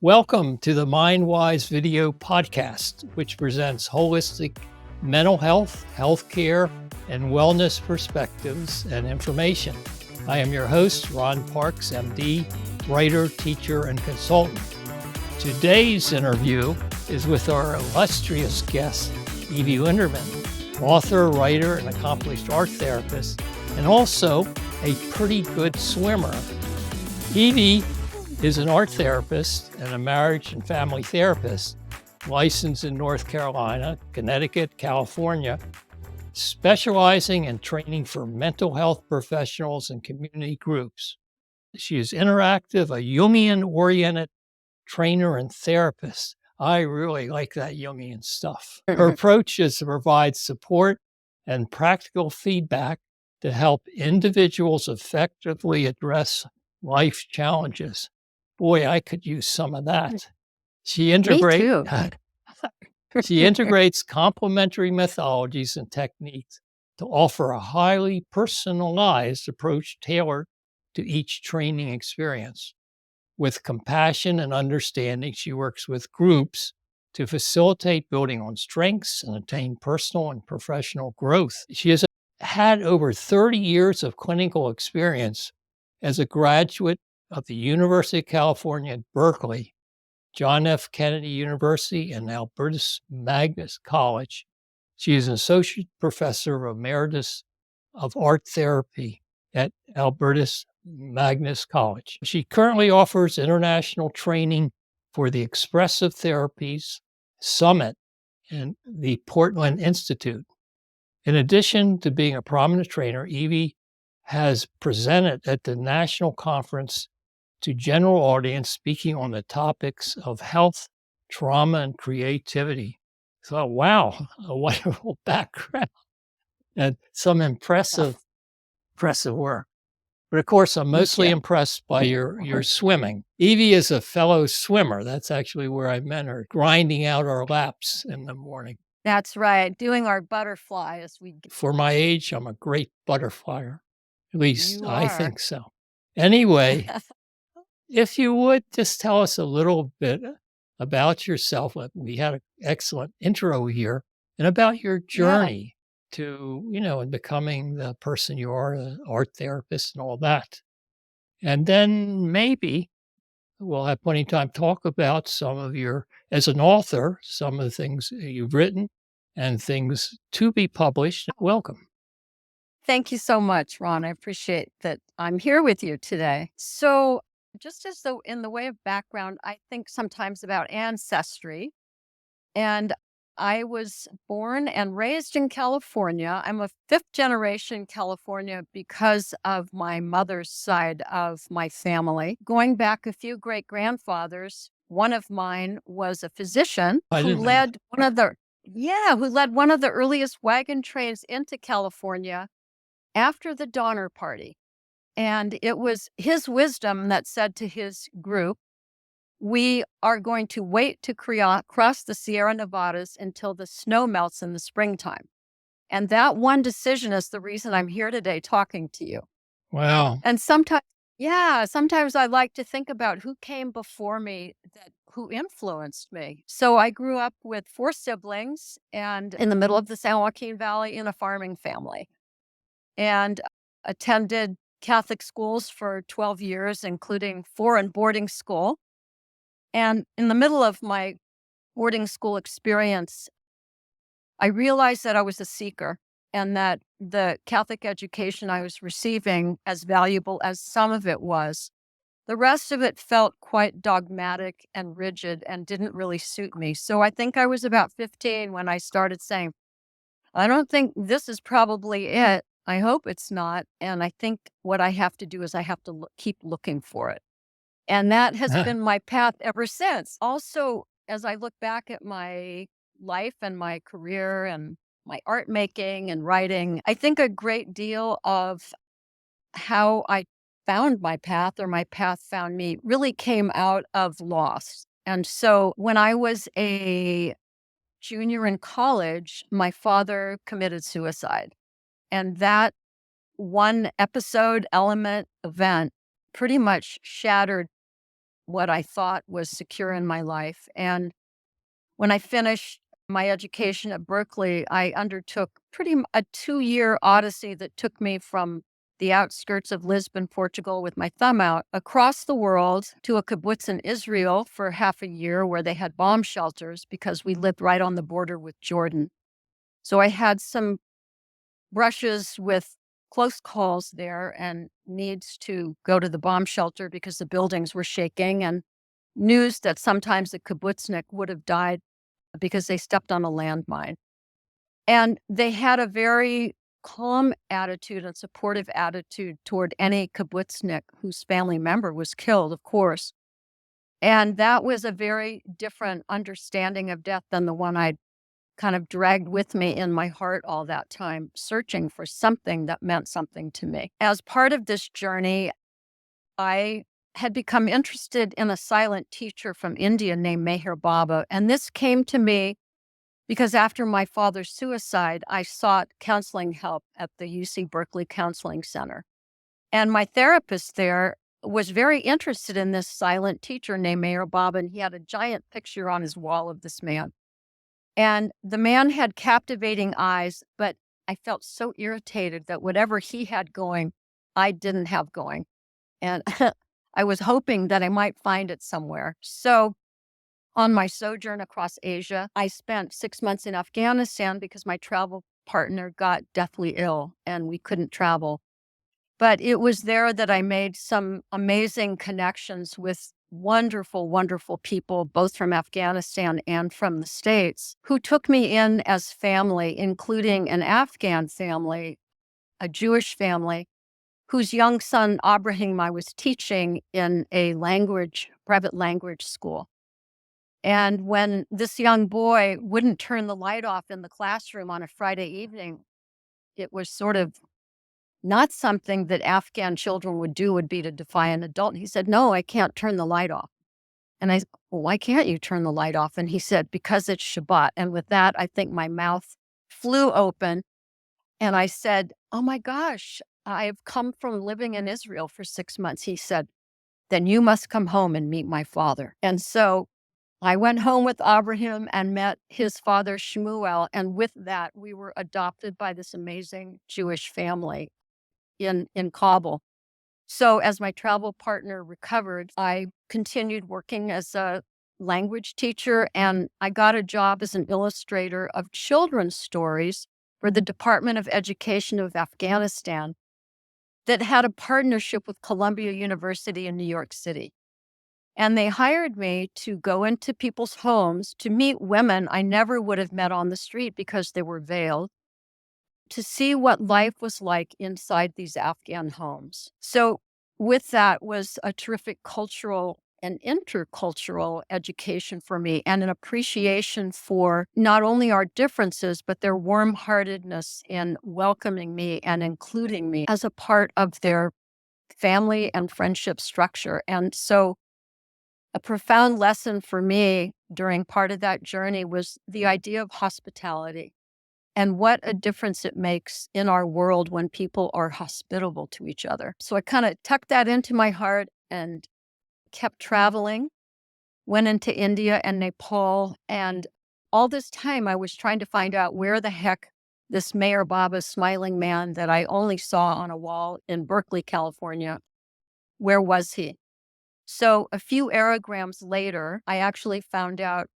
Welcome to the MindWise video podcast, which presents holistic mental health, healthcare, and wellness perspectives and information. I am your host, Ron Parks, MD, writer, teacher, and consultant. Today's interview is with our illustrious guest, Evie Linderman, author, writer, and accomplished art therapist, and also a pretty good swimmer. Evie is an art therapist and a marriage and family therapist, licensed in North Carolina, Connecticut, California, specializing in training for mental health professionals and community groups. She is interactive, a Jungian-oriented trainer and therapist. I really like that Jungian stuff. Her approach is to provide support and practical feedback to help individuals effectively address life challenges. Boy, I could use some of that. She integrates complementary methodologies and techniques to offer a highly personalized approach tailored to each training experience. With compassion and understanding, she works with groups to facilitate building on strengths and attain personal and professional growth. She has had over 30 years of clinical experience as a graduate of the University of California at Berkeley, John F. Kennedy University, and Albertus Magnus College. She is an associate professor emeritus of art therapy at Albertus Magnus College. She currently offers international training for the Expressive Therapies Summit and the Portland Institute. In addition to being a prominent trainer, Evie has presented at the national conference to general audience, speaking on the topics of health, trauma, and creativity. So, wow, a wonderful background and some impressive work. But of course, I'm mostly impressed by your swimming. Evie is a fellow swimmer. That's actually where I met her, grinding out our laps in the morning. That's right, doing our butterfly as we go. For my age, I'm a great butterflyer. At least You I are. think so. Anyway, if you would just tell us a little bit about yourself. We had an excellent intro here, and about your journey to, in becoming the person you are, the art therapist and all that. And then maybe we'll have plenty of time to talk about some of as an author, some of the things you've written and things to be published. Welcome. Thank you so much, Ron. I appreciate that I'm here with you today. So, just as though in the way of background, I think sometimes about ancestry. And I was born and raised in California. I'm a fifth generation California because of my mother's side of my family. Going back a few great grandfathers, one of mine was a physician who led one of the earliest wagon trains into California after the Donner Party. And it was his wisdom that said to his group, we are going to wait to cross the Sierra Nevadas until the snow melts in the springtime. And that one decision is the reason I'm here today talking to you. Wow. And sometimes I like to think about who came before me, who influenced me. So I grew up with 4 siblings and in the middle of the San Joaquin Valley in a farming family, and attended Catholic schools for 12 years, including 4 in boarding school. And in the middle of my boarding school experience, I realized that I was a seeker and that the Catholic education I was receiving, as valuable as some of it was, the rest of it felt quite dogmatic and rigid and didn't really suit me. So I think I was about 15 when I started saying, I don't think this is probably it. I hope it's not. And I think what I have to do is I have to keep looking for it. And that has been my path ever since. Also, as I look back at my life and my career and my art making and writing, I think a great deal of how I found my path or my path found me really came out of loss. And so when I was a junior in college, my father committed suicide. And that one event pretty much shattered what I thought was secure in my life. And when I finished my education at Berkeley, I undertook a 2-year odyssey that took me from the outskirts of Lisbon, Portugal, with my thumb out, across the world to a kibbutz in Israel for half a year where they had bomb shelters because we lived right on the border with Jordan. So I had some brushes with close calls there and needs to go to the bomb shelter because the buildings were shaking, and news that sometimes the kibbutznik would have died because they stepped on a landmine. And they had a very calm attitude and supportive attitude toward any kibbutznik whose family member was killed, of course. And that was a very different understanding of death than the one I'd kind of dragged with me in my heart all that time, searching for something that meant something to me. As part of this journey, I had become interested in a silent teacher from India named Meher Baba. And this came to me because after my father's suicide, I sought counseling help at the UC Berkeley Counseling Center. And my therapist there was very interested in this silent teacher named Meher Baba, and he had a giant picture on his wall of this man. And the man had captivating eyes, but I felt so irritated that whatever he had going, I didn't have going. And I was hoping that I might find it somewhere. So on my sojourn across Asia, I spent 6 months in Afghanistan because my travel partner got deathly ill and we couldn't travel. But it was there that I made some amazing connections with wonderful, wonderful people, both from Afghanistan and from the States, who took me in as family, including an Afghan family, a Jewish family, whose young son, Abraham, I was teaching in a private language school. And when this young boy wouldn't turn the light off in the classroom on a Friday evening, it was sort of not something that Afghan children would be to defy an adult. And he said, "No, I can't turn the light off." And I said, "Well, why can't you turn the light off?" And he said, "Because it's Shabbat." And with that, I think my mouth flew open. And I said, "Oh my gosh, I've come from living in Israel for 6 months." He said, "Then you must come home and meet my father." And so I went home with Abraham and met his father, Shmuel. And with that, we were adopted by this amazing Jewish family in Kabul. So as my travel partner recovered, I continued working as a language teacher, and I got a job as an illustrator of children's stories for the Department of Education of Afghanistan that had a partnership with Columbia University in New York City. And they hired me to go into people's homes to meet women I never would have met on the street because they were veiled, to see what life was like inside these Afghan homes. So with that was a terrific cultural and intercultural education for me, and an appreciation for not only our differences, but their warm-heartedness in welcoming me and including me as a part of their family and friendship structure. And so a profound lesson for me during part of that journey was the idea of hospitality and what a difference it makes in our world when people are hospitable to each other. So I kind of tucked that into my heart and kept traveling, went into India and Nepal. And all this time I was trying to find out where the heck this Meher Baba smiling man that I only saw on a wall in Berkeley, California, where was he? So a few aerograms later, I actually found out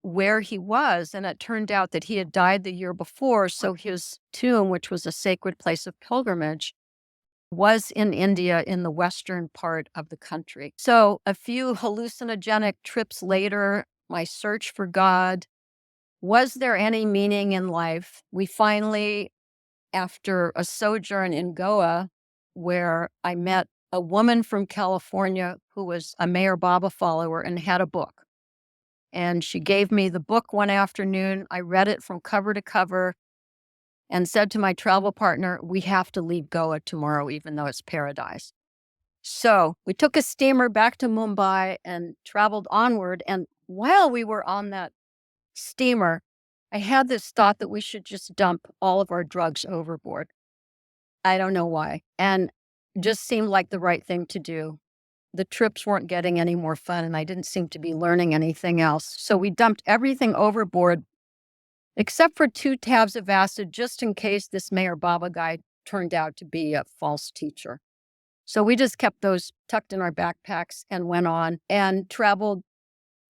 where he was, and it turned out that he had died the year before. So his tomb, which was a sacred place of pilgrimage, was in India in the western part of the country. So a few hallucinogenic trips later, my search for God, was there any meaning in life? We finally, after a sojourn in Goa, where I met a woman from California who was a Meher Baba follower and had a book. And she gave me the book one afternoon. I read it from cover to cover and said to my travel partner, "We have to leave Goa tomorrow, even though it's paradise." So we took a steamer back to Mumbai and traveled onward. And while we were on that steamer, I had this thought that we should just dump all of our drugs overboard. I don't know why. And it just seemed like the right thing to do. the trips weren't getting any more fun and I didn't seem to be learning anything else. So we dumped everything overboard except for 2 tabs of acid, just in case this Meher Baba guy turned out to be a false teacher. So we just kept those tucked in our backpacks and went on and traveled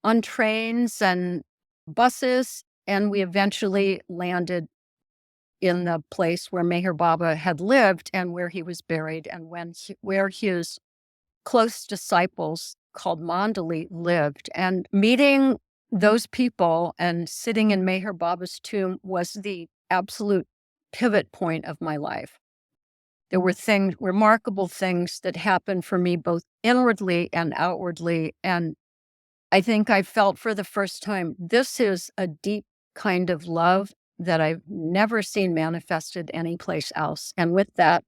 on trains and buses. And we eventually landed in the place where Meher Baba had lived and where he was buried, and where his close disciples called Mandali lived. And meeting those people and sitting in Meher Baba's tomb was the absolute pivot point of my life. There were remarkable things that happened for me both inwardly and outwardly. And I think I felt for the first time, this is a deep kind of love that I've never seen manifested anyplace else. And with that,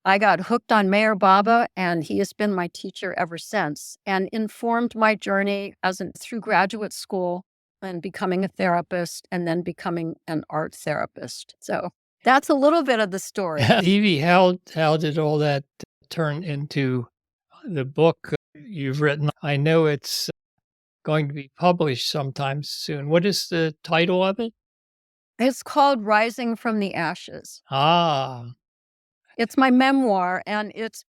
I got hooked on Meher Baba, and he has been my teacher ever since and informed my journey through graduate school and becoming a therapist and then becoming an art therapist. So that's a little bit of the story. Evie, how did all that turn into the book you've written? I know it's going to be published sometime soon. What is the title of it? It's called Rising from the Ashes. Ah, It's my memoir, and it's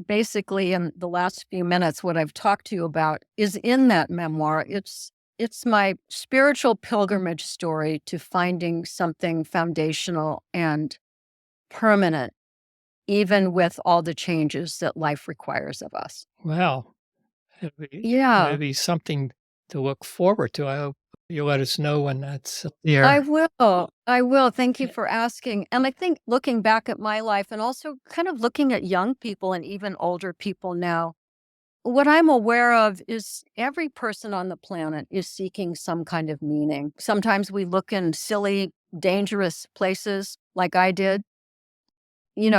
basically, in the last few minutes, what I've talked to you about is in that memoir. It's my spiritual pilgrimage story to finding something foundational and permanent, even with all the changes that life requires of us. wow. Yeah, It'll be something to look forward to. I hope you'll let us know when that's there. I will. I will. Thank you for asking. And I think looking back at my life and also kind of looking at young people and even older people now, what I'm aware of is every person on the planet is seeking some kind of meaning. Sometimes we look in silly, dangerous places like I did.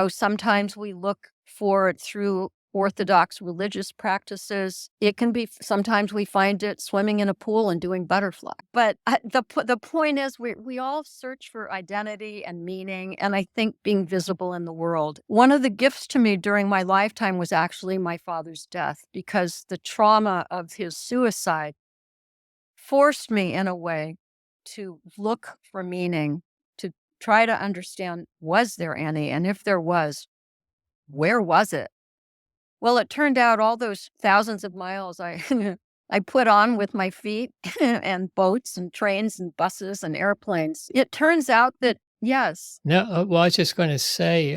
Sometimes we look for it through orthodox religious practices. It can be, sometimes we find it swimming in a pool and doing butterfly. But the point is, we all search for identity and meaning, and I think being visible in the world. One of the gifts to me during my lifetime was actually my father's death, because the trauma of his suicide forced me in a way to look for meaning, to try to understand, was there any? And if there was, where was it? Well, it turned out all those thousands of miles I I put on with my feet and boats and trains and buses and airplanes. It turns out that yes. No, well, I was just going to say,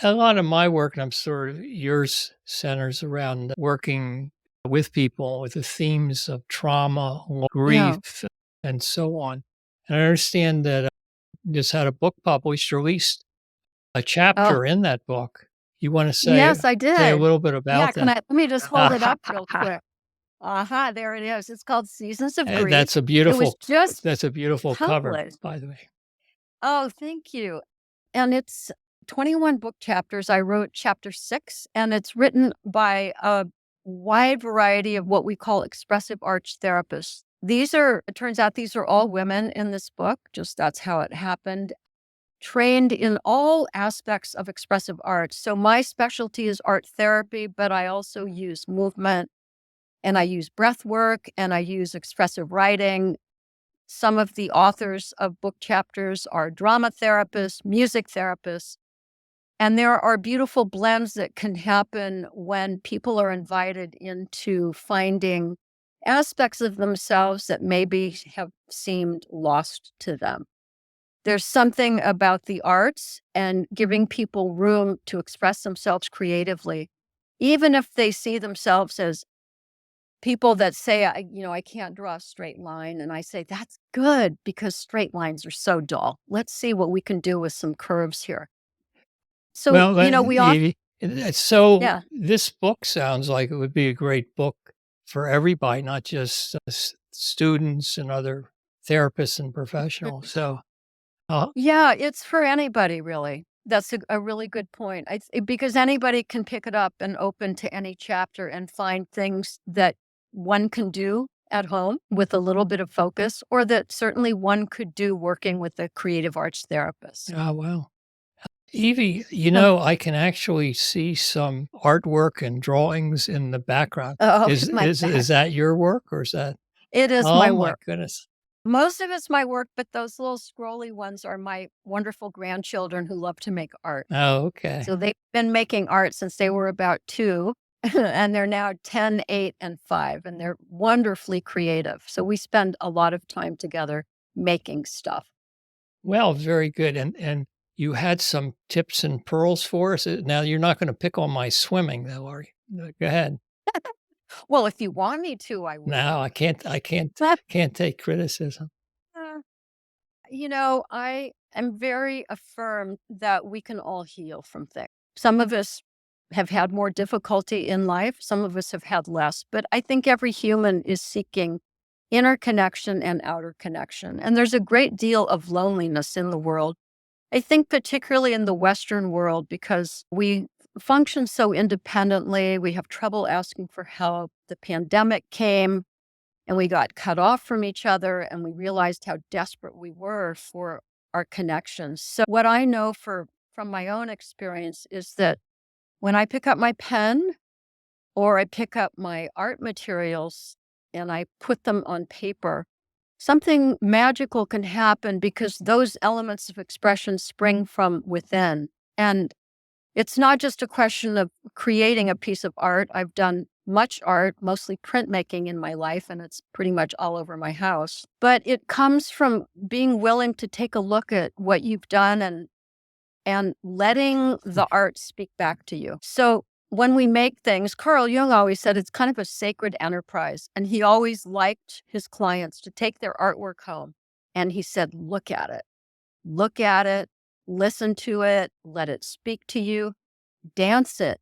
a lot of my work, and I'm sure yours, centers around working with people with the themes of trauma, Yeah. grief, and so on. And I understand that you just had a book published, or at least a Oh, chapter in that book. You want to say yes, I a did. little bit Yeah, about that? let me just hold it up real quick. There it is. It's called Seasons of Grief. That's a It was beautiful just cover, published. by the way. Oh, thank you. And it's 21 book chapters. I wrote chapter 6, and it's written by a wide variety of what we call expressive arts therapists. It turns out these are all women in this book, just that's how it happened, trained in all aspects of expressive arts. So my specialty is art therapy, but I also use movement, and I use breath work, and I use expressive writing. Some of the authors of book chapters are drama therapists, music therapists, and there are beautiful blends that can happen when people are invited into finding aspects of themselves that maybe have seemed lost to them. There's something about the arts and giving people room to express themselves creatively, even if they see themselves as people that say, I can't draw a straight line. And I say, that's good, because straight lines are so dull. Let's see what we can do with some curves here. So, Well, we often, Evie, so yeah. this book sounds like it would be a great book for everybody, not just students and other therapists and professionals. So, Yeah, it's for anybody, really. That's a really good point. Because anybody can pick it up and open to any chapter and find things that one can do at home with a little bit of focus, or that certainly one could do working with a creative arts therapist. wow. Evie, Um, I can actually see some artwork and drawings in the background. oh, Is my is back. is that your work or is that It is Oh my my work. goodness. Most of it's my work, but those little scrolly ones are my wonderful grandchildren who love to make art. Oh, okay. So they've been making art since they were about 2, and they're now 10, 8, and 5, and they're wonderfully creative. So we spend a lot of time together making stuff. Well, very good, and you had some tips and pearls for us. Now you're not gonna pick on my swimming though, are you? No, go ahead. Well, if you want me to, I No, will. I can't take criticism. Uh, I am very affirmed that we can all heal from things. Some of us have had more difficulty in life, some of us have had less, but I think every human is seeking inner connection and outer connection. And there's a great deal of loneliness in the world. I think, particularly in the Western world, because we function so independently, we have trouble asking for help. The pandemic came, and we got cut off from each other, and we realized how desperate we were for our connections. So what I know from my own experience is that when I pick up my pen or I pick up my art materials and I put them on paper, something magical can happen because those elements of expression spring from within. And it's not just a question of creating a piece of art. I've done much art, mostly printmaking in my life, and it's pretty much all over my house. But it comes from being willing to take a look at what you've done and letting the art speak back to you. So when we make things, Carl Jung always said it's kind of a sacred enterprise. And he always liked his clients to take their artwork home. And he said, look at it, listen to it, let it speak to you, dance it,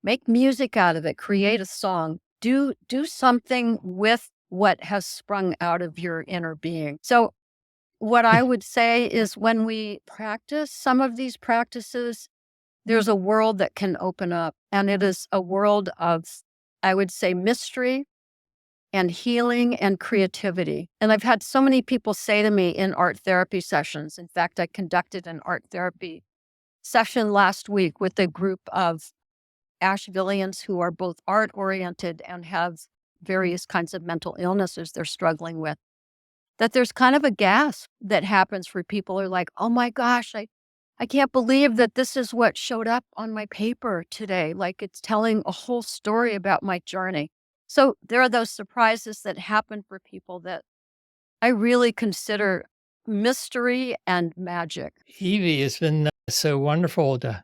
make music out of it, create a song, do something with what has sprung out of your inner being. So what I would say is when we practice some of these practices, there's a world that can open up. And it is a world of, I would say, mystery and healing and creativity. And I've had so many people say to me in art therapy sessions. In fact, I conducted an art therapy session last week with a group of Ashevilleans who are both art oriented and have various kinds of mental illnesses they're struggling with. That there's kind of a gasp that happens for people who are like, oh my gosh, I can't believe that this is what showed up on my paper today. Like it's telling a whole story about my journey. So there are those surprises that happen for people that I really consider mystery and magic. Evie, it's been so wonderful to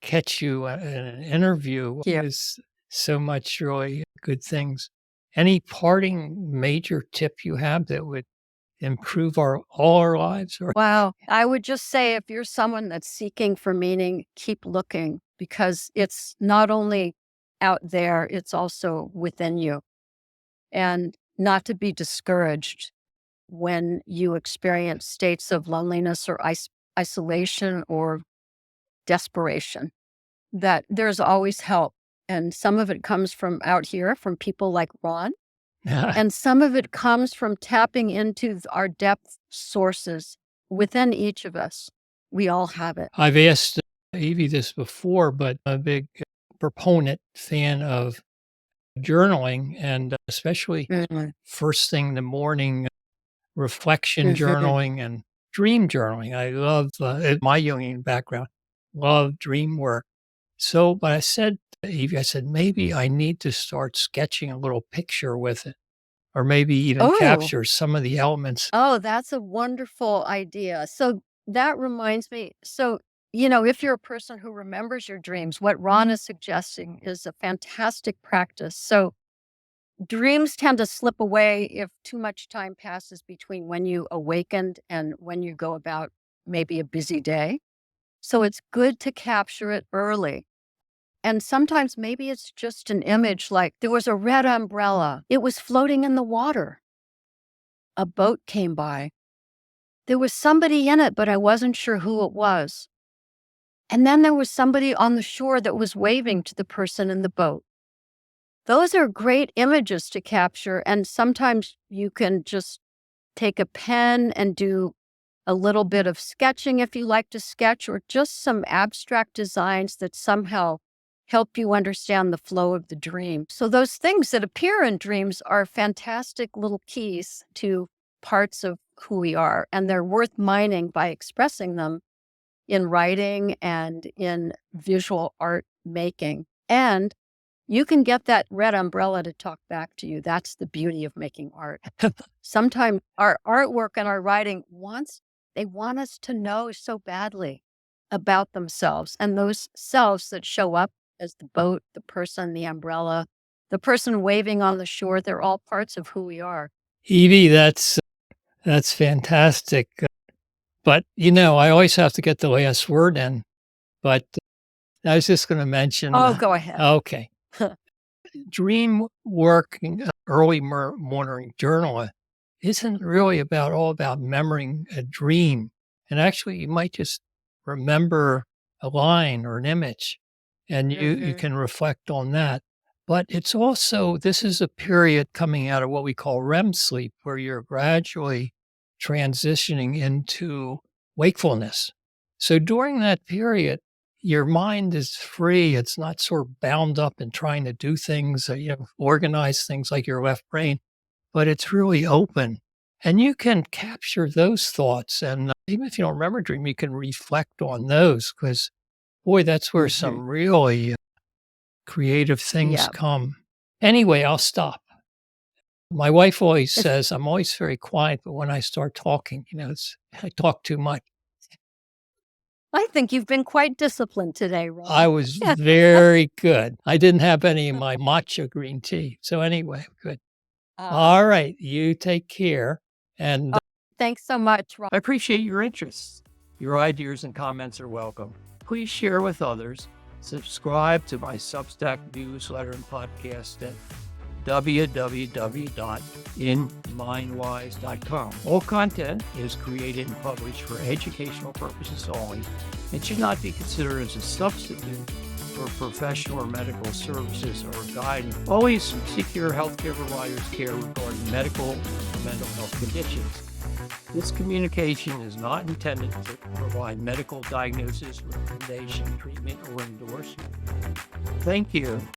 catch you in an interview. Yeah. Is so much really good things. Any parting major tip you have that would improve all our lives? Or Wow. I would just say if you're someone that's seeking for meaning, keep looking because it's not only out there, it's also within you. And not to be discouraged when you experience states of loneliness or isolation or desperation, that there's always help. And some of it comes from out here, from people like Ron. And some of it comes from tapping into our depth sources within each of us. We all have it. I've asked Evie this before, but I'm a big proponent fan of journaling and especially Mhm. first thing in the morning reflection Mhm. journaling and dream journaling. I love my Jungian background, love dream work. So, but I said to Evie, I said, maybe I need to start sketching a little picture with it, or maybe even Oh, capture some of the elements. oh, that's a wonderful idea. So that reminds me. So, if you're a person who remembers your dreams, what Ron is suggesting is a fantastic practice. So, dreams tend to slip away if too much time passes between when you awakened and when you go about maybe a busy day. So, it's good to capture it early. And sometimes maybe it's just an image like there was a red umbrella, it was floating in the water. A boat came by. There was somebody in it, but I wasn't sure who it was. And then there was somebody on the shore that was waving to the person in the boat. Those are great images to capture. And sometimes you can just take a pen and do a little bit of sketching if you like to sketch, or just some abstract designs that somehow help you understand the flow of the dream. So those things that appear in dreams are fantastic little keys to parts of who we are, and they're worth mining by expressing them in writing and in visual art making. And you can get that red umbrella to talk back to you. That's the beauty of making art. Sometimes our artwork and our writing they want us to know so badly about themselves, and those selves that show up as the boat, the person, the umbrella, the person waving on the shore, they're all parts of who we are. Evie, that's fantastic. But, I always have to get the last word in. But I was just going to mention. Oh, go ahead. Okay. Dream work, early morning journal isn't really all about remembering a dream. And actually, you might just remember a line or an image, and you can reflect on that. But it's also, this is a period coming out of what we call REM sleep, where you're gradually transitioning into wakefulness. So during that period, your mind is free. It's not sort of bound up in trying to do things, organize things like your left brain, but it's really open. And you can capture those thoughts. And even if you don't remember a dream, you can reflect on those, because, boy, that's where some really creative things come. Anyway, I'll stop. My wife always says I'm always very quiet, but when I start talking, I talk too much. I think you've been quite disciplined today, Ron. I was very good. I didn't have any of my matcha green tea. So anyway, good. All right. You take care. And thanks so much, Ron. I appreciate your interest. Your ideas and comments are welcome. Please share with others. Subscribe to my Substack newsletter and podcast at www.inmindwise.com. All content is created and published for educational purposes only and should not be considered as a substitute for professional or medical services or guidance. Always seek your healthcare provider's care regarding medical or mental health conditions. This communication is not intended to provide medical diagnosis, recommendation, treatment, or endorsement. Thank you.